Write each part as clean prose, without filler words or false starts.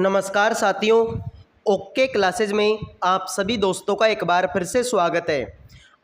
नमस्कार साथियों, okay classes में आप सभी दोस्तों का एक बार फिर से स्वागत है।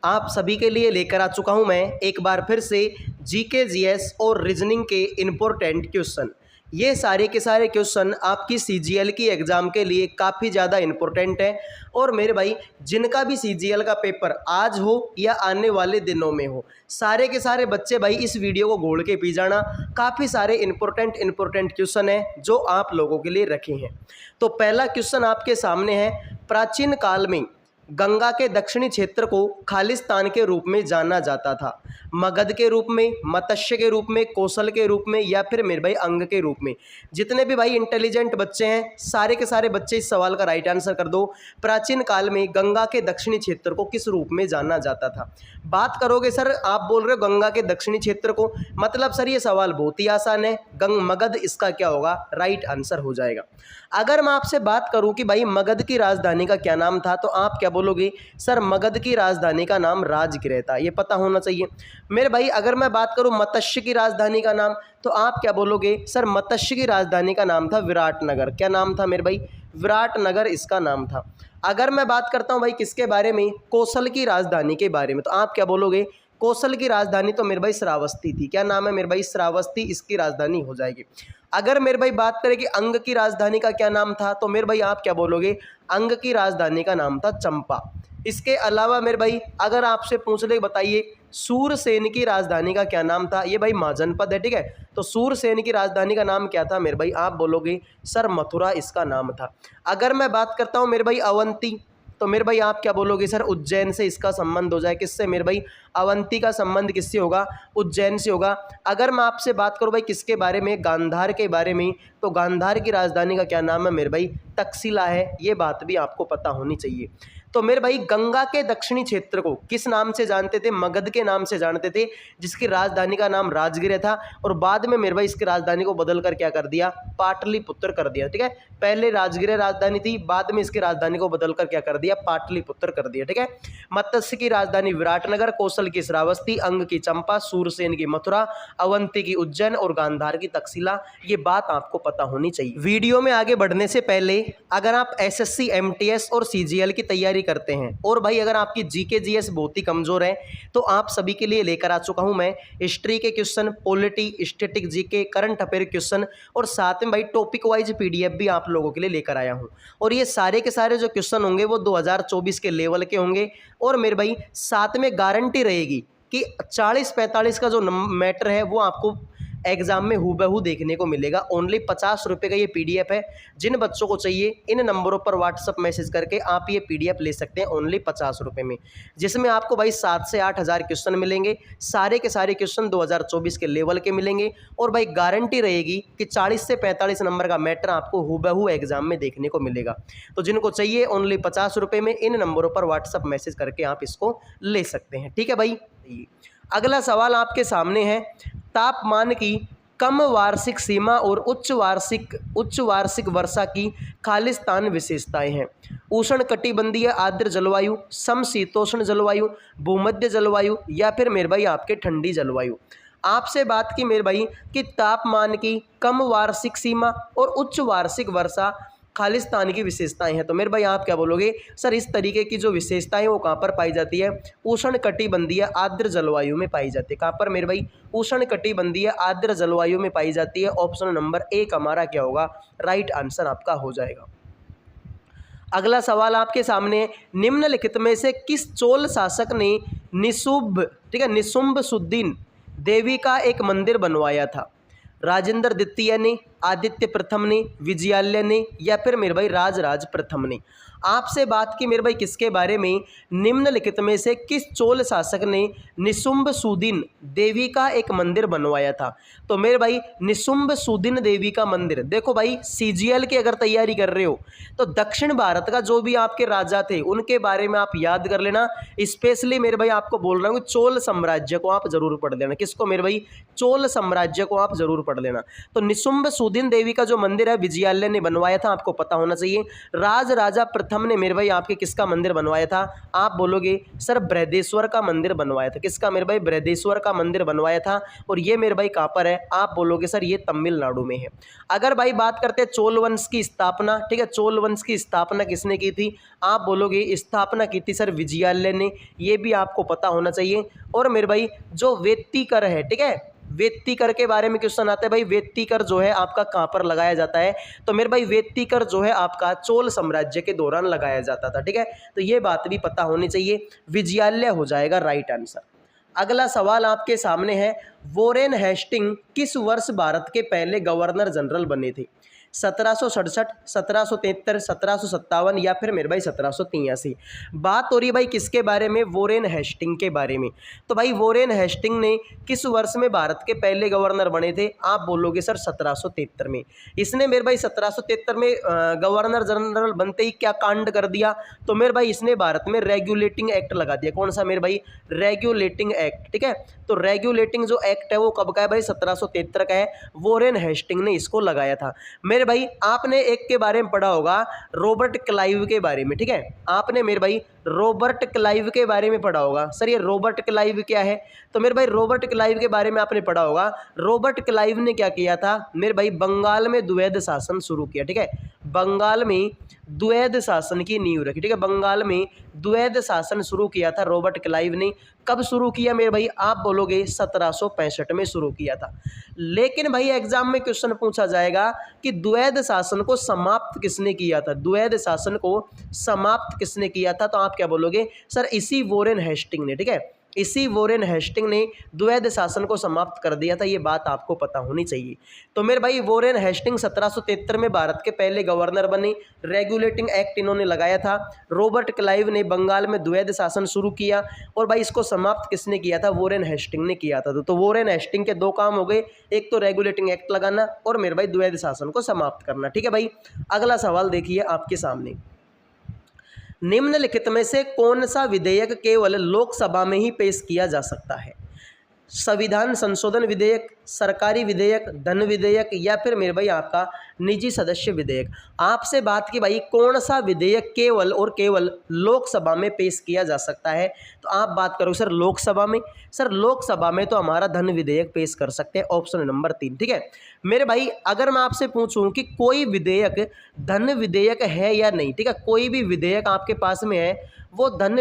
आप सभी के लिए लेकर आ चुका हूं मैं एक बार फिर से जीके जीएस और रीजनिंग के इम्पोर्टेंट क्वेश्चन। ये सारे के सारे क्वेश्चन आपकी सीजीएल की एग्ज़ाम के लिए काफ़ी ज़्यादा इम्पोर्टेंट है। और मेरे भाई, जिनका भी सीजीएल का पेपर आज हो या आने वाले दिनों में हो, सारे के सारे बच्चे भाई इस वीडियो को घोल के पी जाना। काफ़ी सारे इम्पोर्टेंट क्वेश्चन हैं जो आप लोगों के लिए रखे हैं। तो पहला क्वेश्चन आपके सामने है, प्राचीन काल में गंगा के दक्षिणी क्षेत्र को खालिस्तान के रूप में जाना जाता था। मगध के रूप में, मत्स्य के रूप में, कौशल के रूप में, या फिर मेरे भाई अंग के रूप में। जितने भी भाई इंटेलिजेंट बच्चे हैं, सारे के सारे बच्चे इस सवाल का राइट आंसर कर दो। प्राचीन काल में गंगा के दक्षिणी क्षेत्र को किस रूप में जाना जाता था? बात करोगे सर, आप बोल रहे हो गंगा के दक्षिणी क्षेत्र को, मतलब सर ये सवाल बहुत ही आसान है। मगध इसका क्या होगा? राइट आंसर हो जाएगा। अगर मैं आपसे बात करूं कि भाई मगध की राजधानी का क्या नाम था, तो आप क्या बोलोगे? सर मगध की राजधानी का नाम राजगृह था। ये पता होना चाहिए मेरे भाई। अगर मैं बात करूं मत्स्य की राजधानी का नाम, तो आप क्या बोलोगे? सर मत्स्य की राजधानी का नाम था विराटनगर। क्या नाम था मेरे भाई? विराटनगर इसका नाम था। अगर मैं बात करता हूं भाई किसके बारे में? कौशल की राजधानी के बारे में, तो आप क्या बोलोगे? कौशल की राजधानी तो मेरे भाई श्रावस्ती थी। क्या नाम है मेरे भाई? श्रावस्ती इसकी राजधानी हो जाएगी। अगर मेरे भाई बात करें कि अंग की राजधानी का क्या नाम था, तो मेरे भाई आप क्या बोलोगे? अंग की राजधानी का नाम था चंपा। इसके अलावा मेरे भाई अगर आपसे पूछ ले, बताइए सूरसेन की राजधानी का क्या नाम था? ये भाई महाजनपद है, ठीक है। तो सूरसेन की राजधानी का नाम क्या था मेरे भाई? आप बोलोगे सर मथुरा इसका नाम था। अगर मैं बात करता हूँ मेरे भाई अवंती, तो मेरे भाई आप क्या बोलोगे? सर उज्जैन से इसका संबंध हो जाए। किससे मेरे भाई? अवंती का संबंध किससे होगा? उज्जैन से होगा। अगर मैं आपसे बात करूं भाई किसके बारे में? गांधार के बारे में, तो गांधार की राजधानी का क्या नाम है मेरे भाई? तक्षशिला है। ये बात भी आपको पता होनी चाहिए। तो मेरे भाई गंगा के दक्षिणी क्षेत्र को किस नाम से जानते थे? मगध के नाम से जानते थे, जिसकी राजधानी का नाम राजगृह था। और बाद में मेरे भाई इसकी राजधानी को बदल कर क्या कर दिया? पाटलिपुत्र कर दिया, ठीक है। पहले राजगृह राजधानी थी, बाद में इसकी राजधानी को बदल कर क्या कर दिया? पाटलिपुत्र कर दिया, ठीक है। मत्स्य की राजधानी विराटनगर, कौशल की श्रावस्ती, अंग की चंपा, सूरसेन की मथुरा, अवंती की उज्जैन और गांधार की तक्षशिला। ये बात आपको पता होनी चाहिए। वीडियो में आगे बढ़ने से पहले अगर आप एसएससी, एमटीएस और सीजीएल की तैयारी करते हैं, और भाई अगर आपकी जीके जीएस बहुत ही कमजोर है, तो आप सभी के लिए लेकर आ चुका हूं मैं हिस्ट्री के question, polity, static GK, current affair question, और साथ में भाई टॉपिक वाइज पीडीएफ भी आप लोगों के लिए लेकर आया हूं। और ये सारे के सारे जो क्वेश्चन होंगे वो 2024 के लेवल के होंगे। और मेरे भाई साथ में गारंटी रहेगी कि 40-45 का जो मैटर है वो आपको एग्जाम में हूबहू देखने को मिलेगा। ओनली 50 रुपये का ये पीडीएफ है। जिन बच्चों को चाहिए इन नंबरों पर व्हाट्सअप मैसेज करके आप ये पीडीएफ ले सकते हैं ओनली 50 रुपये में, जिसमें आपको भाई 7 से 8 हज़ार क्वेश्चन मिलेंगे। सारे के सारे क्वेश्चन 2024 के लेवल के मिलेंगे। और भाई गारंटी रहेगी कि 40 से 45 नंबर का मैटर आपको हूबहू एग्जाम में देखने को मिलेगा। तो जिनको चाहिए ओनली 50 रुपये में इन नंबरों पर व्हाट्सअप मैसेज करके आप इसको ले सकते हैं, ठीक है भाई। अगला सवाल आपके सामने है, तापमान की कम वार्षिक सीमा और उच्च वार्षिक वर्षा की खालिस्तान विशेषताएं हैं। उष्ण कटिबंधीय आर्द्र जलवायु, समशीतोष्ण जलवायु, भूमध्य जलवायु, या फिर मेरे भाई आपके ठंडी जलवायु। आपसे बात की मेरे भाई कि तापमान की कम वार्षिक सीमा और उच्च वार्षिक वर्षा खालिस्तान की विशेषताएं हैं, तो मेरे भाई आप क्या बोलोगे? सर इस तरीके की जो विशेषताएं वो कहाँ पर पाई जाती है? उष्ण कटिबंधीय आर्द्र जलवायु में पाई जाती है। कहाँ पर मेरे भाई? उष्ण कटिबंधीय आर्द्र जलवायु में पाई जाती है। ऑप्शन नंबर 1 हमारा क्या होगा? राइट आंसर आपका हो जाएगा। अगला सवाल आपके सामने, निम्नलिखित में से किस चोल शासक ने निशुम्भसुद्दीन देवी का एक मंदिर बनवाया था? राजेंद्र द्वितीय ने, आदित्य प्रथम ने, विजयालय ने, या फिर मेरे भाई राजराज प्रथम ने। आपसे बात की मेरे भाई किसके बारे में? निम्नलिखित में से किस चोल शासक ने निशुम्भसुदीन देवी का एक मंदिर बनवाया था? तो मेरे भाई निशुम्भसुदीन देवी का मंदिर, देखो भाई सीजीएल की अगर तैयारी कर रहे हो तो दक्षिण भारत का जो भी आपके राजा थे उनके बारे में आप याद कर लेना। स्पेशली मेरे भाई आपको बोल रहा हूँ चोल साम्राज्य को आप जरूर पढ़ लेना। किसको मेरे भाई? चोल साम्राज्य को आप जरूर पढ़ लेना। तो निशुम्भसुदीन सुदिन देवी का जो मंदिर है विजयालय ने बनवाया था, आपको पता होना चाहिए। राज राजा प्रथम ने मेरे भाई आपके किसका मंदिर बनवाया था? आप बोलोगे सर बृहदेश्वर का मंदिर बनवाया था। किसका मेरे भाई? बृहदेश्वर का मंदिर बनवाया था। और ये मेरे भाई कहाँ पर है? आप बोलोगे सर ये तमिलनाडु में है। अगर भाई बात करते हैं चोल वंश की स्थापना, ठीक है, चोल वंश की स्थापना किसने की थी? आप बोलोगे स्थापना की थी सर विजयालय ने, ये भी आपको पता होना चाहिए। और मेरे भाई जो वेत्तिकर है, ठीक है, वेत्तिकर के बारे में क्वेश्चन आता है भाई, वेत्तिकर जो है आपका कहाँ पर लगाया जाता है? तो मेरे भाई वेत्तिकर जो है आपका चोल साम्राज्य के दौरान लगाया जाता था, ठीक है। तो ये बात भी पता होनी चाहिए, विजयालय हो जाएगा राइट आंसर। अगला सवाल आपके सामने है, वोरेन हेस्टिंग किस वर्ष भारत के पहले गवर्नर जनरल बने थे? 1767, 1773, 1757 या फिर मेरे भाई 1783। बात हो रही है भाई किसके बारे में? वोरेन हेस्टिंग के बारे में। तो भाई वोरेन हेस्टिंग ने किस वर्ष में भारत के पहले गवर्नर बने थे? आप बोलोगे सर 1773 में। इसने मेरे भाई 1773 में गवर्नर जनरल बनते ही क्या कांड कर दिया? तो मेरे भाई इसने भारत में रेगुलेटिंग एक्ट लगा दिया। कौन सा मेरे भाई? रेगुलेटिंग एक्ट, ठीक है। तो रेगुलेटिंग जो एक्ट है वो कब का है भाई? 1773 का है। वोरेन हेस्टिंग ने इसको लगाया था। मेरे भाई आपने एक के बारे में पढ़ा होगा, रॉबर्ट क्लाइव के बारे में, ठीक है। आपने मेरे भाई रॉबर्ट क्लाइव के बारे में पढ़ा होगा। सर ये रॉबर्ट क्लाइव क्या है? तो मेरे भाई रॉबर्ट क्लाइव के बारे में आपने पढ़ा होगा। रॉबर्ट क्लाइव ने क्या किया था मेरे भाई? बंगाल में द्वैध शासन शुरू किया, ठीक है। बंगाल में द्वैध शासन की नींव रखी, ठीक है। बंगाल में द्वैध शासन शुरू किया था रॉबर्ट क्लाइव ने। कब शुरू किया मेरे भाई? आप बोलोगे 1765 में शुरू किया था। लेकिन भाई एग्जाम में क्वेश्चन पूछा जाएगा कि द्वैध शासन को समाप्त किसने किया था? द्वैध शासन को समाप्त किसने किया था? तो आप क्या बोलोगे? सर इसी वोरेन हेस्टिंग ने, ठीक है। इसी वोरेन हेस्टिंग ने द्वैध शासन को समाप्त कर दिया था। ये बात आपको पता होनी चाहिए। तो मेरे भाई वोरेन हेस्टिंग 1773 में भारत के पहले गवर्नर बने। रेगुलेटिंग एक्ट इन्होंने लगाया था। रॉबर्ट क्लाइव ने बंगाल में द्वैध शासन शुरू किया। और भाई इसको समाप्त किसने किया था? वोरेन हेस्टिंग ने किया था। तो वोरेन हेस्टिंग के दो काम हो गए, एक तो रेगुलेटिंग एक्ट लगाना और मेरे भाई द्वैध शासन को समाप्त करना, ठीक है भाई। अगला सवाल देखिए आपके सामने, निम्नलिखित में से कौन सा विधेयक केवल लोकसभा में ही पेश किया जा सकता है? संविधान संशोधन विधेयक, सरकारी विधेयक, धन विधेयक या फिर मेरे भाई आपका निजी सदस्य विधेयक। आपसे बात की भाई कौन सा विधेयक केवल और केवल लोकसभा में पेश किया जा सकता है? तो आप बात करो सर लोकसभा में। सर लोकसभा में तो हमारा धन विधेयक पेश कर सकते हैं, ऑप्शन नंबर 3, ठीक है। मेरे भाई अगर मैं आपसे पूछूं कि कोई विधेयक धन विधेयक है या नहीं, ठीक है, कोई भी विधेयक आपके पास में है वो धन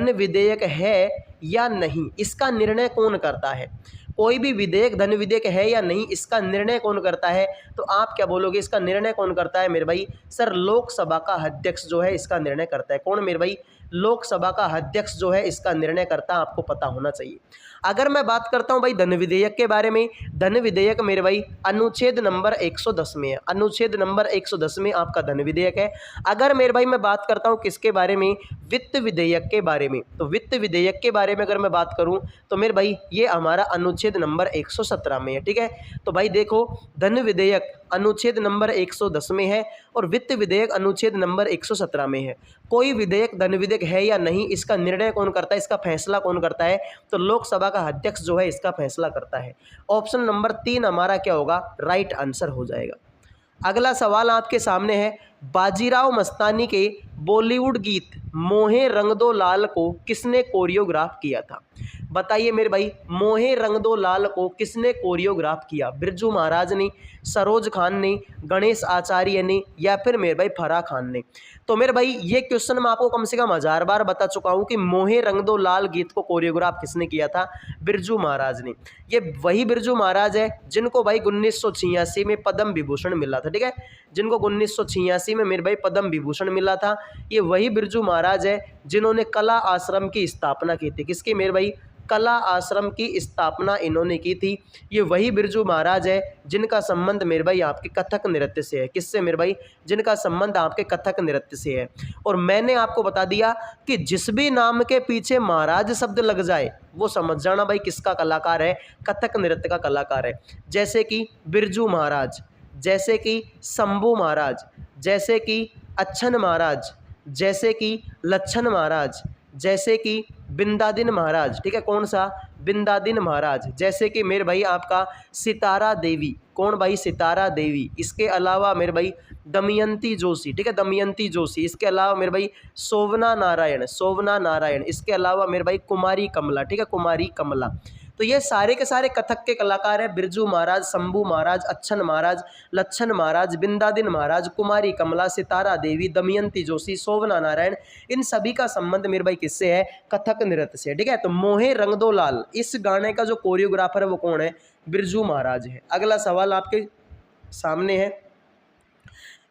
विधेयक है या नहीं, इसका निर्णय कौन करता है? कोई भी विधेयक धन विधेयक है या नहीं, इसका निर्णय कौन करता है? तो आप क्या बोलोगे? इसका निर्णय कौन करता है मेरे भाई? सर लोकसभा का अध्यक्ष जो है इसका निर्णय करता है। कौन मेरे भाई? लोकसभा का अध्यक्ष जो है इसका निर्णय करता है, आपको पता होना चाहिए। अगर मैं बात करता हूं भाई धन विधेयक के बारे में, धन विधेयक मेरे भाई अनुच्छेद नंबर 110 में है। अनुच्छेद नंबर 110 में आपका धन विधेयक है। अगर मेरे भाई मैं बात करता हूं किसके बारे में? वित्त विधेयक के बारे में। तो वित्त विधेयक के बारे में अगर मैं बात करूं तो मेरे भाई ये हमारा अनुच्छेद नंबर 117 में है, ठीक है। तो भाई देखो धन विधेयक अनुच्छेद नंबर 110 में है और वित्त विधेयक अनुच्छेद नंबर 117 में है। कोई विधेयक धन विधेयक है या नहीं, इसका निर्णय कौन करता है, इसका फैसला कौन करता है? तो लोकसभा का अध्यक्ष जो है इसका फैसला करता है। ऑप्शन नंबर 3 हमारा क्या होगा? राइट आंसर हो जाएगा। अगला सवाल आपके सामने है, बाजीराव मस्तानी के बॉलीवुड गीत मोहे रंग दो लाल को किसने कोरियोग्राफ किया था? बताइए मेरे भाई मोहे रंग दो लाल को किसने कोरियोग्राफ किया? बिरजू महाराज ने, सरोज खान ने, गणेश आचार्य ने या फिर मेरे भाई फराह खान ने? तो मेरे भाई ये क्वेश्चन मैं आपको कम से कम 1000 बार बता चुका हूं कि मोहे रंग दो लाल गीत को कोरियोग्राफ किसने किया था? बिरजू महाराज ने। ये वही बिरजू महाराज है जिनको भाई 1986 में पद्म विभूषण मिला था, ठीक है, जिनको 1986 में मेरे भाई पद्म विभूषण मिला था। ये वही बिरजू महाराज है जिन्होंने कला आश्रम की स्थापना की थी। किसकी मेरे भाई? कला आश्रम की स्थापना इन्होंने की थी। ये वही बिरजू महाराज है जिनका संबंध मेरे भाई आपके कथक नृत्य से है। किससे मेरे भाई? जिनका संबंध आपके कथक नृत्य से है। और मैंने आपको बता दिया कि जिस भी नाम के पीछे महाराज शब्द लग जाए वो समझ जाना भाई किसका कलाकार है? कथक नृत्य का कलाकार है। जैसे कि बिरजू महाराज, जैसे कि शंभू महाराज, जैसे कि अच्छन महाराज, जैसे कि लच्छन महाराज, जैसे कि बिंदादिन महाराज, ठीक है। कौन सा? बिंदादिन महाराज, जैसे कि मेरे भाई आपका सितारा देवी, कौन भाई, सितारा देवी। इसके अलावा मेरे भाई दमयंती जोशी, ठीक है, दमयंती जोशी। इसके अलावा मेरे भाई शोभना नारायण, शोभना नारायण। इसके अलावा मेरे भाई कुमारी कमला, ठीक है, कुमारी कमला। तो ये सारे के सारे कथक के कलाकार हैं। बिरजू महाराज, शंभू महाराज, अच्छन महाराज, लच्छन महाराज, बिंदादिन महाराज, कुमारी कमला, सितारा देवी, दमयंती जोशी, शोभना नारायण, इन सभी का संबंध मेरे भाई किससे है, कथक नृत्य से, ठीक है। तो मोहे रंग दो लाल, इस गाने का जो कोरियोग्राफर है वो कौन है, बिरजू महाराज है। अगला सवाल आपके सामने है,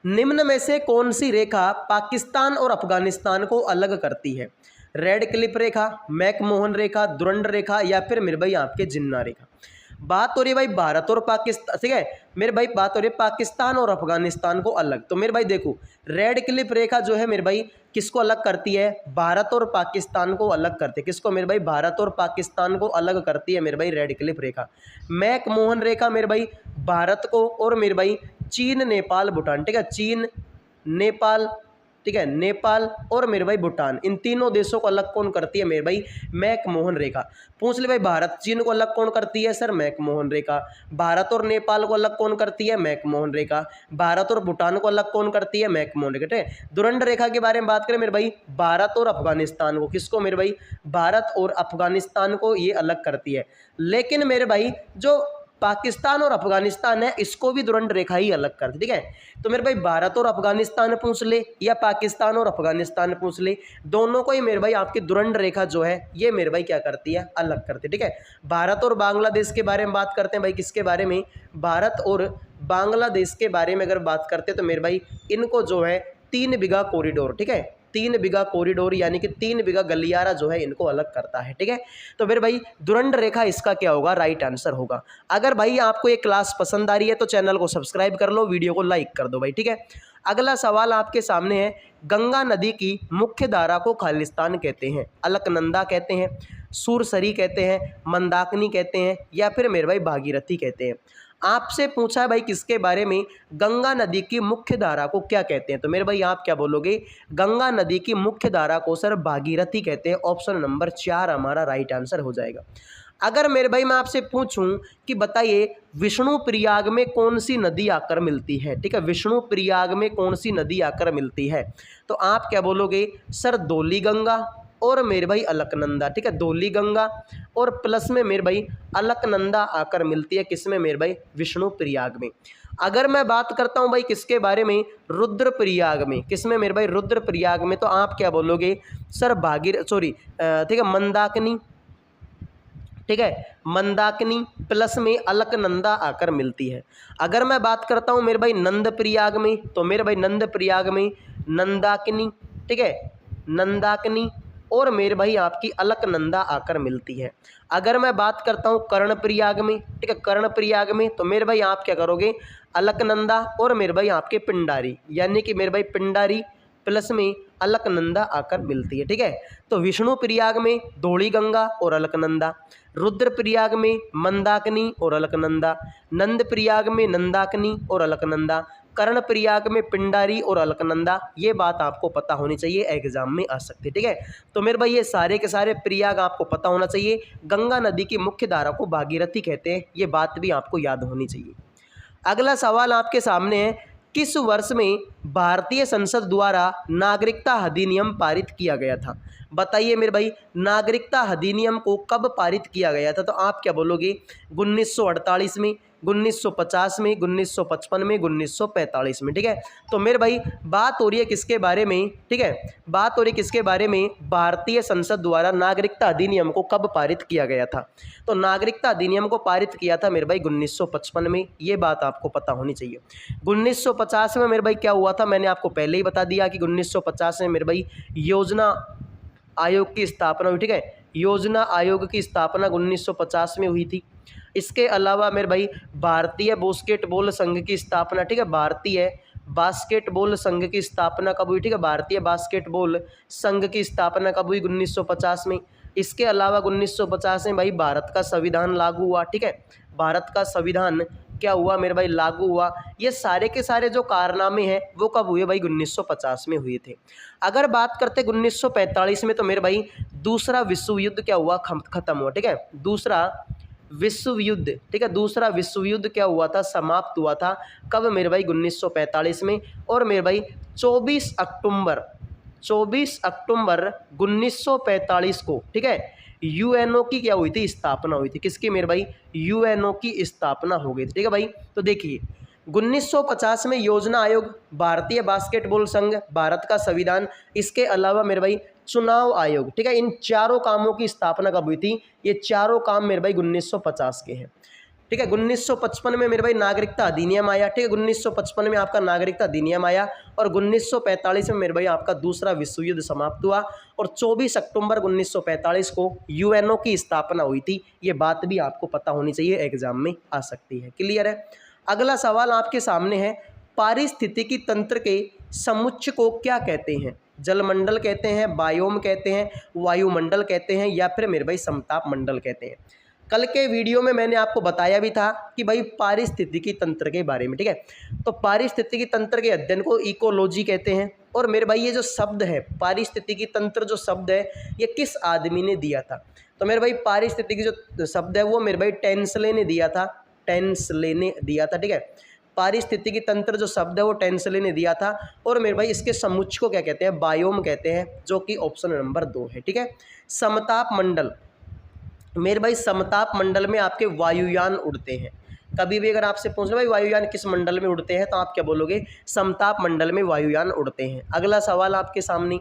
निम्न में से कौन सी रेखा पाकिस्तान और अफगानिस्तान को अलग करती है, रेड क्लिप रेखा, मैकमोहन रेखा, दुरंड रेखा, या फिर मेरे भाई आपके जिन्ना रेखा। बात हो रही है भाई भारत और पाकिस्तान, ठीक है मेरे भाई, बात हो रही है पाकिस्तान और अफगानिस्तान को अलग। तो मेरे भाई देखो, रेड क्लिप रेखा जो है मेरे भाई किसको अलग करती है, भारत और पाकिस्तान को अलग करती है। किसको मेरे भाई, भारत और पाकिस्तान को अलग करती है मेरे भाई रेड क्लिप रेखा। मैकमोहन रेखा मेरे भाई भारत को और मेरे भाई चीन, नेपाल, भूटान, ठीक है, चीन, नेपाल, ठीक है, नेपाल और मेरे भाई भूटान, इन तीनों देशों को अलग कौन करती है मेरे भाई, मैकमोहन रेखा। पूछ ले भाई, भारत चीन को अलग कौन करती है, सर मैकमोहन रेखा। भारत और नेपाल को अलग कौन करती है, मैकमोहन रेखा। भारत और भूटान को अलग कौन करती है, मैकमोहन रेखा, ठीक है। दुरंड रेखा के बारे में बात करें मेरे भाई, भारत और अफगानिस्तान को, किसको मेरे भाई, भारत और अफगानिस्तान को ये अलग करती है। लेकिन मेरे भाई जो पाकिस्तान और अफगानिस्तान है इसको भी दुरंड रेखा ही अलग करती, ठीक है। तो मेरे भाई भारत और अफगानिस्तान पूछ ले या पाकिस्तान और अफगानिस्तान पूछ ले, दोनों को ही मेरे भाई आपकी दुरंड रेखा जो है ये मेरे भाई क्या करती है, अलग करती है, ठीक है। भारत और बांग्लादेश के बारे में बात करते हैं भाई, किसके बारे में, भारत और बांग्लादेश के बारे में अगर बात करते हैं तो मेरे भाई इनको जो है 3 बीघा कॉरिडोर, ठीक है, 3 बीघा कॉरिडोर यानी कि 3 बीघा गलियारा जो है इनको अलग करता है, ठीक है। तो फिर भाई दुरंड रेखा इसका क्या होगा, राइट आंसर होगा। अगर भाई आपको ये क्लास पसंद आ रही है तो चैनल को सब्सक्राइब कर लो, वीडियो को लाइक कर दो भाई, ठीक है। अगला सवाल आपके सामने है, गंगा नदी की मुख्य धारा को खालिस्तान कहते हैं, अलकनंदा कहते हैं, सुरसरी कहते हैं, मंदाकिनी कहते हैं, या फिर मेरे भाई भागीरथी कहते हैं। आपसे पूछा है भाई किसके बारे में, गंगा नदी की मुख्य धारा को क्या कहते हैं। तो मेरे भाई आप क्या बोलोगे, गंगा नदी की मुख्य धारा को सर भागीरथी कहते हैं। ऑप्शन नंबर 4 हमारा राइट आंसर हो जाएगा। अगर मेरे भाई मैं आपसे पूछूं कि बताइए विष्णु प्रयाग में कौन सी नदी आकर मिलती है, ठीक है, विष्णु प्रयाग में कौन सी नदी आकर मिलती है, तो आप क्या बोलोगे, सर धौली गंगा और मेरे भाई अलकनंदा, ठीक है, धौली गंगा और प्लस में मेरे भाई अलकनंदा आकर मिलती है किसमें मेरे भाई, विष्णु प्रयाग में। अगर मैं बात करता हूं भाई किसके बारे में, रुद्रप्रयाग में, किसमें मेरे भाई, रुद्रप्रयाग में, तो आप क्या बोलोगे, सर ठीक है, मंदाकिनी, ठीक है, मंदाकिनी प्लस में अलकनंदा आकर मिलती है। अगर मैं बात करता हूं मेरे भाई नंद प्रयाग में, तो मेरे भाई नंद प्रयाग में नंदाकिनी, ठीक है, नंदाकिनी और मेरे भाई आपकी अलकनंदा आकर मिलती है। अगर मैं बात करता हूँ कर्णप्रयाग में, ठीक है, कर्णप्रयाग में, तो मेरे भाई आप क्या करोगे, अलकनंदा और मेरे भाई आपके पिंडारी, यानी कि मेरे भाई पिंडारी प्लस में अलकनंदा आकर मिलती है, ठीक है। तो विष्णु प्रयाग में धौली गंगा और अलकनंदा, रुद्रप्रयाग में मंदाकिनी और अलकनंदा, नंद प्रयाग में नंदाकिनी और अलकनंदा, कर्णप्रयाग में पिंडारी और अलकनंदा। ये बात आपको पता होनी चाहिए, एग्जाम में आ सकती है, ठीक है। तो मेरे भाई ये सारे के सारे प्रयाग आपको पता होना चाहिए। गंगा नदी की मुख्य धारा को भागीरथी कहते हैं, ये बात भी आपको याद होनी चाहिए। अगला सवाल आपके सामने है, किस वर्ष में भारतीय संसद द्वारा नागरिकता अधिनियम पारित किया गया था। बताइए मेरे भाई नागरिकता अधिनियम को कब पारित किया गया था, तो आप क्या बोलोगे, 1948 में, 1950 में, 1955 में, 1945 में, ठीक है। तो मेरे भाई बात हो रही है किसके बारे में, ठीक है, बात हो रही है किसके बारे में, भारतीय संसद द्वारा नागरिकता अधिनियम को कब पारित किया गया था। तो नागरिकता अधिनियम को पारित किया था मेरे भाई 1955 में, ये बात आपको पता होनी चाहिए। 1950 में मेरे भाई क्या हुआ था, मैंने आपको पहले ही बता दिया कि 1950 में मेरे भाई योजना आयोग की स्थापना हुई, ठीक है, योजना आयोग की स्थापना 1950 में हुई थी। इसके अलावा मेरे भाई भारतीय बास्केटबॉल संघ की स्थापना, ठीक है, भारतीय बास्केटबॉल संघ की स्थापना कब हुई, ठीक है, भारतीय बास्केटबॉल संघ की स्थापना कब हुई, 1950 में। इसके अलावा 1950 में भाई भारत का संविधान लागू हुआ, ठीक है, भारत का संविधान क्या हुआ मेरे भाई, लागू हुआ। ये सारे के सारे जो कारनामे हैं वो कब हुए भाई, 1950 में हुए थे। अगर बात करते 1945 में तो मेरे भाई दूसरा विश्व युद्ध क्या हुआ, खत्म हुआ। ठीक है, दूसरा विश्व युद्ध, ठीक है, दूसरा विश्व युद्ध क्या हुआ था, समाप्त हुआ था। कब मेरे भाई, 1945 में। और मेरे भाई 24 अक्टूबर 1945 को, ठीक है, यूएनओ की क्या हुई थी, स्थापना हुई थी। किसकी मेरे भाई, यूएनओ की स्थापना हो गई थी। ठीक है भाई, तो देखिए 1950 में योजना आयोग, भारतीय बास्केटबॉल संघ, भारत का संविधान, इसके अलावा मेरे भाई चुनाव आयोग। ठीक है, इन चारों कामों की स्थापना कब हुई थी, ये चारों काम मेरे भाई 1950 के हैं। ठीक है, 1955 में मेरे भाई नागरिकता अधिनियम आया। ठीक है, 1955 में आपका नागरिकता अधिनियम आया और 1945 में मेरे भाई आपका दूसरा विश्व युद्ध समाप्त हुआ और 24 अक्टूबर 1945 को यूएनओ की स्थापना हुई थी। ये बात भी आपको पता होनी चाहिए, एग्जाम में आ सकती है। क्लियर है। अगला सवाल आपके सामने है, पारिस्थितिकी तंत्र के समुच्चय को क्या कहते हैं? जलमंडल कहते हैं, बायोम कहते हैं, वायुमंडल कहते हैं, या फिर मेरे भाई समताप मंडल कहते हैं। कल के वीडियो में मैंने आपको बताया भी था कि भाई पारिस्थितिकी तंत्र के बारे में। ठीक है, तो पारिस्थितिकी तंत्र के अध्ययन को इकोलॉजी कहते हैं। और मेरे भाई ये जो शब्द है पारिस्थितिकी तंत्र, जो शब्द है ये किस आदमी ने दिया था? तो मेरे भाई पारिस्थितिकी जो शब्द है वो मेरे भाई टेंसले ने दिया था, टेंसले ने दिया था। ठीक है, पारिस्थितिकी तंत्र जो शब्द है वो टेंसले ने दिया था। और मेरे भाई इसके समुच्चय को क्या कहते हैं, बायोम कहते हैं, जो कि ऑप्शन नंबर 2 है। ठीक है, समताप मंडल, मेरे भाई समताप मंडल में आपके वायुयान उड़ते हैं। कभी भी अगर आपसे पूछ लो भाई वायुयान किस मंडल में उड़ते हैं, तो आप क्या बोलोगे, समताप मंडल में वायुयान उड़ते हैं। अगला सवाल आपके सामने,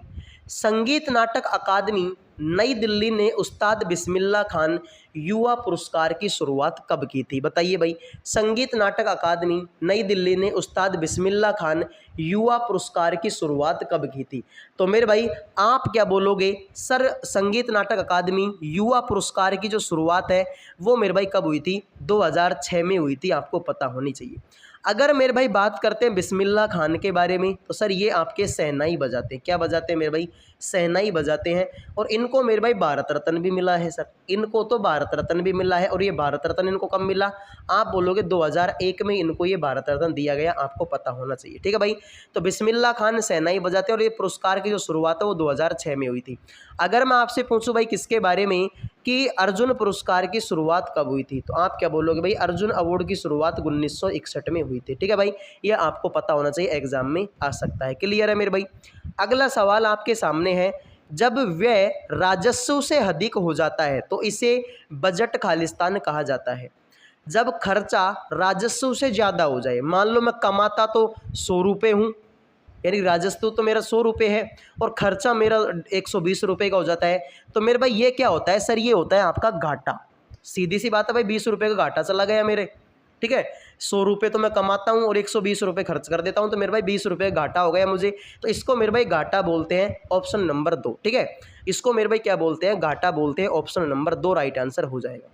संगीत नाटक अकादमी नई दिल्ली ने उस्ताद बिस्मिल्लाह खान युवा पुरस्कार की शुरुआत कब की थी? बताइए भाई, संगीत नाटक अकादमी नई दिल्ली ने उस्ताद बिस्मिल्लाह खान युवा पुरस्कार की शुरुआत कब की थी? तो मेरे भाई आप क्या बोलोगे, सर संगीत नाटक अकादमी युवा पुरस्कार की जो शुरुआत है वो मेरे भाई कब हुई थी? 2006 में हुई थी, आपको पता होनी चाहिए। अगर मेरे भाई बात करते हैं बिस्मिल्लाह खान के बारे में, तो सर ये आपके शहनाई बजाते हैं। क्या बजाते हैं मेरे भाई? शहनाई बजाते हैं। और इनको मेरे भाई भारत रत्न भी मिला है। सर इनको तो भारत रत्न भी मिला है। और ये भारत रत्न इनको कब मिला? आप बोलोगे 2001 में इनको ये भारत रत्न दिया गया, आपको पता होना चाहिए। ठीक है भाई, तो बिस्मिल्लाह खान शहनाई बजाते हैं और ये पुरस्कार की जो शुरुआत है वो 2006 में हुई थी। अगर मैं आपसे पूछूं भाई किसके बारे में कि अर्जुन पुरस्कार की शुरुआत कब हुई थी, तो आप क्या बोलोगे भाई? अर्जुन अवार्ड की शुरुआत 1961 में हुई थी। ठीक है भाई, ये आपको पता होना चाहिए, एग्जाम में आ सकता है। क्लियर है मेरे भाई। अगला सवाल आपके सामने है, जब व्यय राजस्व से अधिक हो जाता है तो इसे बजट खालिस्तान कहा जाता है। जब खर्चा राजस्व से ज़्यादा हो जाए, मान लो मैं कमाता तो 100 रुपये हूँ, यानी राजस्व तो मेरा 100 रुपये है और खर्चा मेरा 120 रुपये का हो जाता है, तो मेरे भाई ये क्या होता है? सर ये होता है आपका घाटा। सीधी सी बात है भाई, 20 रुपये का घाटा चला गया मेरे। ठीक है, 100 रुपये तो मैं कमाता हूँ और 120 रुपये खर्च कर देता हूँ, तो मेरे भाई 20 रुपये घाटा हो गया मुझे। तो इसको मेरे भाई घाटा बोलते हैं, ऑप्शन नंबर 2। ठीक है, इसको मेरे भाई क्या बोलते हैं? घाटा बोलते हैं। ऑप्शन नंबर 2 राइट आंसर हो जाएगा।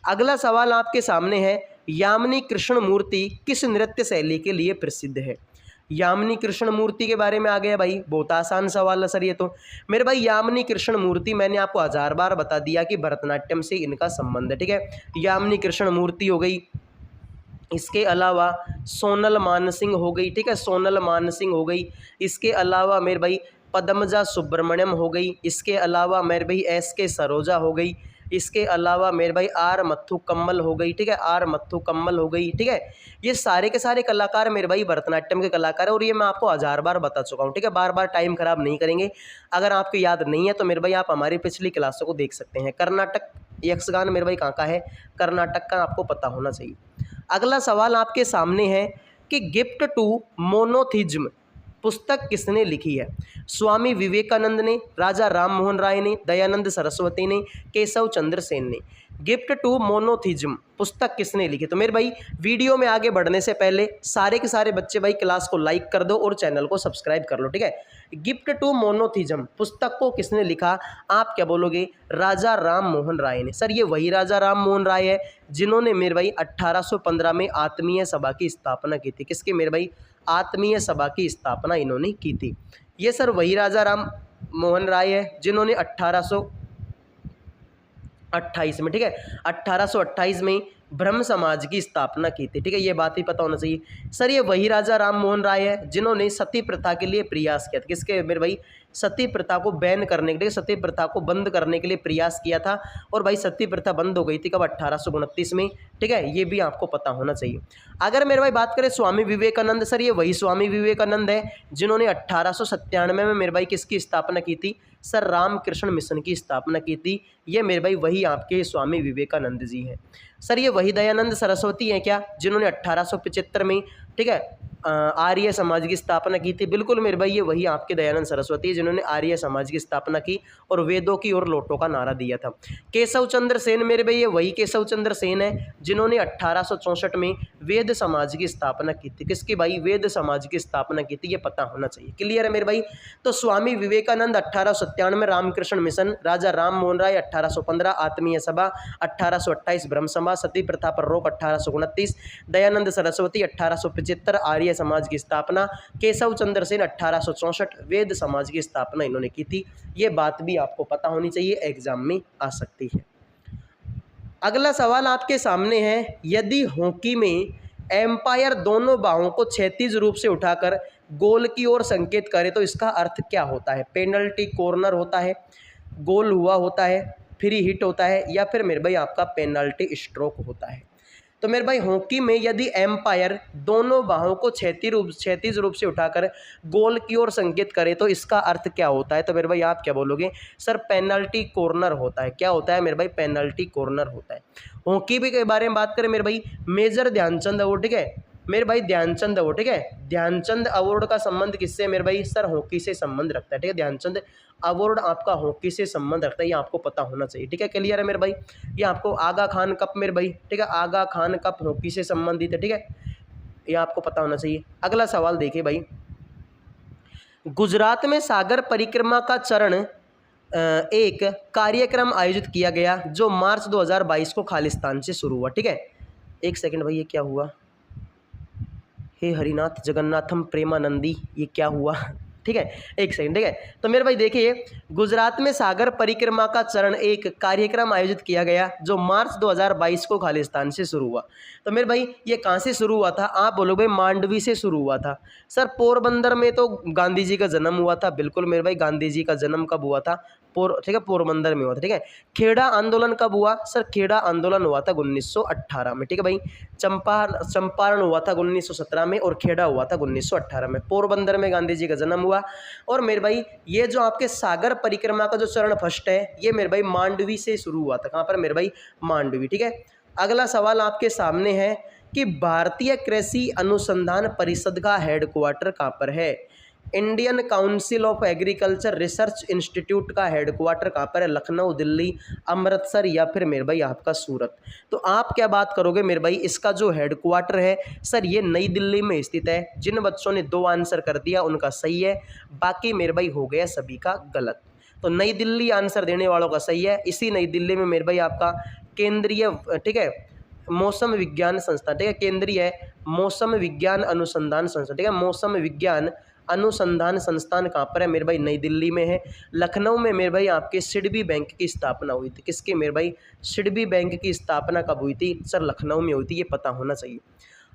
अगला सवाल आपके सामने है, यामिनी कृष्ण मूर्ति किस नृत्य शैली के लिए प्रसिद्ध है? यामिनी कृष्ण मूर्ति के बारे में आ गया भाई, बहुत आसान सवाल है सर ये तो। मेरे भाई यामिनी कृष्ण मूर्ति मैंने आपको 1000 बार बता दिया कि भरतनाट्यम से इनका संबंध है। ठीक है, यामिनी कृष्ण मूर्ति हो गई, इसके अलावा सोनल मानसिंह हो गई। ठीक है, सोनल मानसिंह हो गई। इसके अलावा मेरे भाई पद्मजा सुब्रमण्यम हो गई। इसके अलावा मेरे भाई SK सरोजा हो गई। इसके अलावा मेरे भाई R मत्थु कम्मल हो गई। ठीक है, R मत्थु कम्मल हो गई। ठीक है, ये सारे के सारे कलाकार मेरे भाई भरतनाट्यम के कलाकार है और ये मैं आपको 1000 बार बता चुका हूँ। ठीक है, बार बार टाइम खराब नहीं करेंगे। अगर आपको याद नहीं है तो मेरे भाई आप हमारी पिछली क्लासों को देख सकते हैं। कर्नाटक यक्षगान मेरे भाई कहाँ का है? कर्नाटक का, आपको पता होना चाहिए। अगला सवाल आपके सामने है कि गिफ्ट टू मोनोथिज्म पुस्तक किसने लिखी है? स्वामी विवेकानंद ने, राजा राम मोहन राय ने, दयानंद सरस्वती ने, केशव चंद्र सेन ने। गिफ्ट टू मोनोथिज्म पुस्तक किसने लिखी? तो मेरे भाई वीडियो में आगे बढ़ने से पहले सारे के सारे बच्चे भाई क्लास को लाइक कर दो और चैनल को सब्सक्राइब कर लो। ठीक है, गिफ्ट टू मोनोथिज्म पुस्तक को किसने लिखा? आप क्या बोलोगे? राजा राम मोहन राय ने। सर ये वही राजा राम मोहन राय है जिन्होंने मेरे भाई 1815 में आत्मीय सभा की स्थापना की थी। किसकी मेरे भाई? आत्मीय सभा की स्थापना इन्होंने की थी। ये सर वही राजा राम मोहन राय है जिन्होंने 1828 में, ठीक है, 1828 में ब्रह्म समाज की स्थापना की थी। ठीक है, ये बात ही पता होना चाहिए। सर ये वही राजा राम मोहन राय है जिन्होंने सती प्रथा के लिए प्रयास किया था। किसके मेरे भाई? सती प्रथा को बैन करने के लिए, सती प्रथा को बंद करने के लिए प्रयास किया था। और भाई सती प्रथा बंद हो गई थी कब? 1829 में। ठीक है, ये भी आपको पता होना चाहिए। अगर मेरे भाई बात करें स्वामी विवेकानंद, सर ये वही स्वामी विवेकानंद है जिन्होंने 1897 में मेरे भाई किसकी स्थापना की थी? सर रामकृष्ण मिशन की स्थापना की थी। ये मेरे भाई वही आपके स्वामी विवेकानंद जी हैं। सर ये वही दयानंद सरस्वती हैं क्या जिन्होंने 1875 में, ठीक है, आर्य समाज की स्थापना की थी? बिल्कुल मेरे भाई ये वही आपके दयानंद सरस्वती है जिन्होंने आर्य समाज की स्थापना की और वेदों की ओर लौटो का नारा दिया था। केशव चंद्र सेन मेरे भाई ये वही केशव चंद्र सेन है जिन्होंने 1864 में वेद समाज की स्थापना की थी। किसकी भाई? वेद समाज की स्थापना की थी। ये पता होना चाहिए। क्लियर है मेरे भाई? तो स्वामी विवेकानंद 1897 रामकृष्ण मिशन, राजा राम मोहन राय 1815 आत्मीय सभा, 1828 ब्रह्म समाज, सती प्रथा पर रोक 1829, दयानंद सरस्वती 1875 आर्य समाज की स्थापना, केशव चंद्र सेन 1864 वेद समाज की स्थापना इन्होंने की थी। ये बात भी आपको पता होनी चाहिए, एग्जाम में आ सकती है। अगला सवाल आपके सामने है, यदि हॉकी में एम्पायर दोनों बाहों को क्षैतिज रूप से उठाकर गोल की ओर संकेत करे तो इसका अर्थ क्या होता है? पेनल्टी कॉर्नर होता है, गोल हुआ होता है, फ्री हिट होता है, या फिर मेरे भाई आपका पेनल्टी स्ट्रोक होता है। तो मेरे भाई हॉकी में यदि एम्पायर दोनों बाहों को क्षैतिज रूप से उठाकर गोल की ओर संकेत करे तो इसका अर्थ क्या होता है? तो मेरे भाई आप क्या बोलोगे? सर पेनल्टी कॉर्नर होता है। क्या होता है मेरे भाई? पेनल्टी कॉर्नर होता है। हॉकी भी के बारे में बात करें मेरे भाई, मेजर ध्यानचंद अवार्ड, ठीक है मेरे भाई, ध्यानचंद अवार्ड, ठीक है, ध्यानचंद अवार्ड का संबंध किससे मेरे भाई? सर हॉकी से संबंध रखता है। ठीक है, ध्यानचंद अवार्ड आपका हॉकी से संबंध रखता है, ये आपको पता होना चाहिए। ठीक है, क्लियर है मेरे भाई? ये आपको आगा खान कप मेरे भाई, ठीक है, आगा खान कप हॉकी से संबंधित है। ठीक है, ये आपको पता होना चाहिए। अगला सवाल देखिए भाई, गुजरात में सागर परिक्रमा का चरण एक कार्यक्रम आयोजित किया गया जो मार्च 2022 को खालिस्तान से शुरू हुआ। ठीक है, एक सेकंड भाई, ये क्या हुआ? हे हरिनाथ जगन्नाथम प्रेमानंदी, ये क्या हुआ? ठीक है, एक सेकंड। ठीक है, तो मेरे भाई देखिए, गुजरात में सागर परिक्रमा का चरण एक कार्यक्रम आयोजित किया गया जो मार्च 2022 को खालिस्तान से शुरू हुआ। तो मेरे भाई ये कहाँ से शुरू हुआ था? आप बोलोगे मांडवी से शुरू हुआ था। सर पोरबंदर में तो गांधी जी का जन्म हुआ था। बिल्कुल मेरे भाई, गांधी जी का जन्म कब हुआ था? ठीक है, पोरबंदर में हुआ था। ठीक है, खेड़ा आंदोलन कब हुआ? सर खेड़ा आंदोलन हुआ था 1918 में। ठीक है भाई, चंपारण हुआ था 1917 में और खेड़ा हुआ था 1918 में। पोरबंदर में गांधी जी का जन्म हुआ। और मेरे भाई ये जो आपके सागर परिक्रमा का जो चरण फर्स्ट है, ये मेरे भाई मांडवी से शुरू हुआ था। कहाँ पर मेरे भाई? मांडवी। ठीक है, अगला सवाल आपके सामने है कि भारतीय कृषि अनुसंधान परिषद का हेडक्वार्टर कहाँ पर है? Indian council of agriculture research institute का हेडक्वार्टर कहाँ पर है? लखनऊ, दिल्ली, अमृतसर, या फिर मेरे भाई आपका सूरत। तो आप क्या बात करोगे मेरे भाई? इसका जो हेडक्वार्टर है सर ये नई दिल्ली में स्थित है। जिन बच्चों ने 2 आंसर कर दिया उनका सही है, बाकी मेरे भाई हो गया सभी का गलत। तो नई दिल्ली आंसर देने वालों का सही है। इसी नई दिल्ली में मेरे भाई आपका केंद्रीय, ठीक है, मौसम विज्ञान संस्थान, ठीक है, केंद्रीय मौसम विज्ञान अनुसंधान संस्थान, ठीक है, मौसम विज्ञान अनुसंधान संस्थान कहाँ पर है मेरे भाई? नई दिल्ली में है। लखनऊ में मेरे भाई आपके सिडबी बैंक की स्थापना हुई थी। किसकी मेरे भाई? सिडबी बैंक की स्थापना कब हुई थी? सर लखनऊ में हुई थी, ये पता होना चाहिए।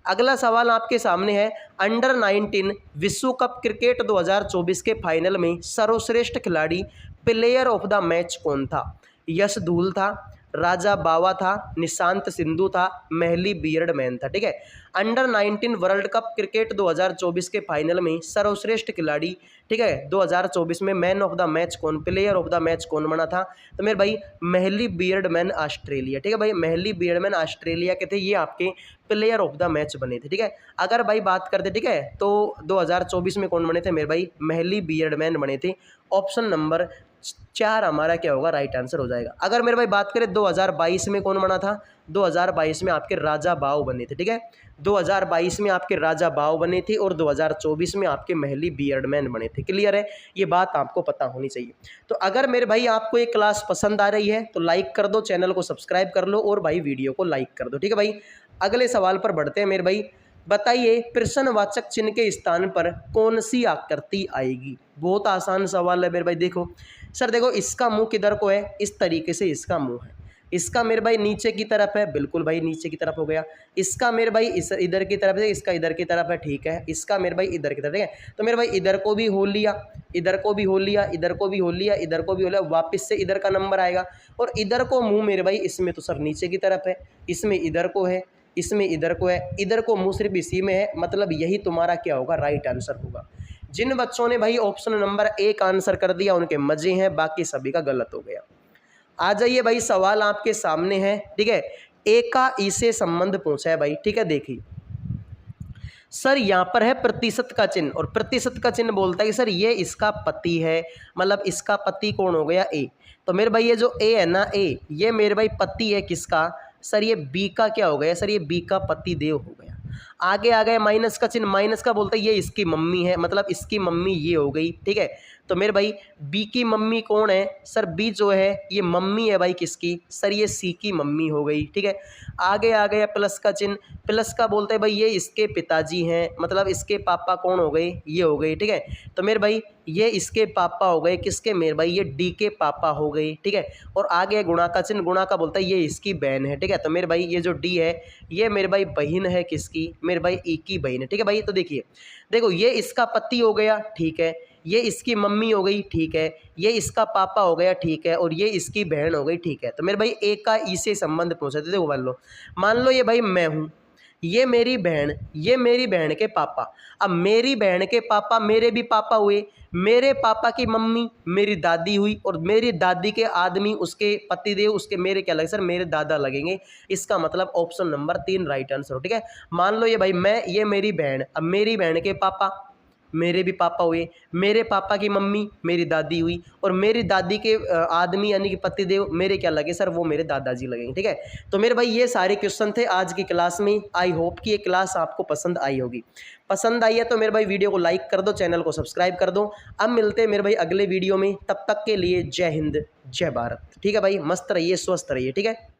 अगला सवाल आपके सामने है, अंडर 19 विश्व कप क्रिकेट 2024 के फाइनल में सर्वश्रेष्ठ खिलाड़ी प्लेयर ऑफ द मैच कौन था? यश धूल था, राजा बावा था, निशांत सिंधु था, महली बियर्डमैन था। ठीक है, अंडर 19 वर्ल्ड कप क्रिकेट 2024 के फाइनल में सर्वश्रेष्ठ खिलाड़ी, ठीक है, 2024 में मैन ऑफ द मैच कौन, प्लेयर ऑफ द मैच कौन बना था? तो मेरे भाई महली बियर्डमैन ऑस्ट्रेलिया। ठीक है भाई, महली बियर्डमैन ऑस्ट्रेलिया के थे, ये आपके प्लेयर ऑफ द मैच बने थे। ठीक है, अगर भाई बात करते, ठीक है, तो 2024 में कौन बने थे मेरे भाई? महली बियर्डमैन बने थे। ऑप्शन नंबर 4 हमारा क्या होगा? राइट आंसर हो जाएगा। अगर मेरे भाई बात करें 2022 में कौन बना था? 2022 में आपके राजा बाव बने थे। ठीक है, 2022 में आपके राजा बाव बने थे और 2024 में आपके महली बियर्डमैन बने थे। क्लियर है? ये बात आपको पता होनी चाहिए। तो अगर मेरे भाई आपको ये क्लास पसंद आ रही है तो लाइक कर दो, चैनल को सब्सक्राइब कर लो और भाई वीडियो को लाइक कर दो। ठीक है भाई, अगले सवाल पर बढ़ते हैं मेरे भाई। बताइए प्रश्नवाचक चिन्ह के स्थान पर कौन सी आकृति आएगी? बहुत आसान सवाल है मेरे भाई। देखो सर, देखो इसका मुंह किधर को है? इस तरीके से इसका मुंह है। इसका मेरे भाई नीचे की तरफ है, बिल्कुल भाई नीचे की तरफ हो गया। इसका मेरे भाई इस इधर की तरफ है, इसका इधर की तरफ है, ठीक है। इसका मेरे भाई इधर की तरफ, ठीक है। तो मेरे भाई इधर को भी होल लिया, इधर को भी होल लिया, इधर को भी होल लिया, इधर को भी होल लिया, वापस से इधर का नंबर आएगा। और इधर को मुंह मेरे भाई इसमें तो सर नीचे की तरफ है, इसमें इधर को है, इसमें इधर को है, इधर को मुंह सिर्फ इसी में है, मतलब यही तुम्हारा क्या होगा, राइट आंसर होगा। जिन बच्चों ने भाई ऑप्शन नंबर 1 आंसर कर दिया उनके मजे हैं, बाकी सभी का गलत हो गया। आ जाइए भाई, सवाल आपके सामने है, ठीक है। ए का ई से संबंध पूछा है भाई, ठीक है। देखिए सर यहाँ पर है प्रतिशत का चिन्ह, और प्रतिशत का चिन्ह बोलता है कि सर ये इसका पति है, मतलब इसका पति कौन हो गया, ए। तो मेरे भाई ये जो ए है ना, ए, ये मेरे भाई पति है किसका, सर ये बी का क्या हो गया, सर ये बी का पति देव हो गया। आगे आ गए माइनस का चिन्ह, माइनस का बोलता है ये इसकी मम्मी है, मतलब इसकी मम्मी ये हो गई, ठीक है। तो मेरे भाई बी की मम्मी कौन है, सर बी जो है ये मम्मी है भाई किसकी, सर ये सी की मम्मी हो गई, ठीक है। आगे आ गया प्लस का चिन्ह, प्लस का बोलते हैं भाई ये इसके पिताजी हैं, मतलब इसके पापा कौन हो गए, ये हो गई, ठीक है। तो मेरे भाई ये इसके पापा हो गए, किसके, मेरे भाई ये डी के पापा हो गई, ठीक है। और आगे गुणा का चिन्ह, गुणा का बोलता है ये इसकी बहन है, ठीक है। तो मेरे भाई ये जो डी है ये मेरे भाई बहन है किसकी, मेरे भाई ई की बहन है, ठीक है भाई। तो देखिए देखो ये इसका पति हो गया, ठीक है, ये इसकी मम्मी हो गई, ठीक है, ये इसका पापा हो गया, ठीक है, और ये इसकी बहन हो गई, ठीक है। तो मेरे भाई ए का ई से संबंध पूछा था, देखो मान लो ये भाई मैं हूँ, ये मेरी बहन, ये मेरी बहन के पापा। अब मेरी बहन के पापा मेरे भी पापा हुए, मेरे पापा की मम्मी मेरी दादी हुई, और मेरी दादी के आदमी उसके पतिदेव, उसके मेरे क्या लगे, सर मेरे दादा लगेंगे। इसका मतलब ऑप्शन नंबर 3 राइट आंसर हो, ठीक है। मान लो ये भाई मैं, ये मेरी बहन, अब मेरी बहन के पापा मेरे भी पापा हुए, मेरे पापा की मम्मी मेरी दादी हुई, और मेरी दादी के आदमी यानी कि पतिदेव मेरे क्या लगे, सर वो मेरे दादाजी लगेंगे, ठीक है। तो मेरे भाई ये सारे क्वेश्चन थे आज की क्लास में। आई होप कि ये क्लास आपको पसंद आई होगी। पसंद आई है तो मेरे भाई वीडियो को लाइक कर दो, चैनल को सब्सक्राइब कर दो। अब मिलते हैं मेरे भाई अगले वीडियो में, तब तक के लिए जय हिंद जय भारत, ठीक है भाई। मस्त रहिए, स्वस्थ रहिए, ठीक है।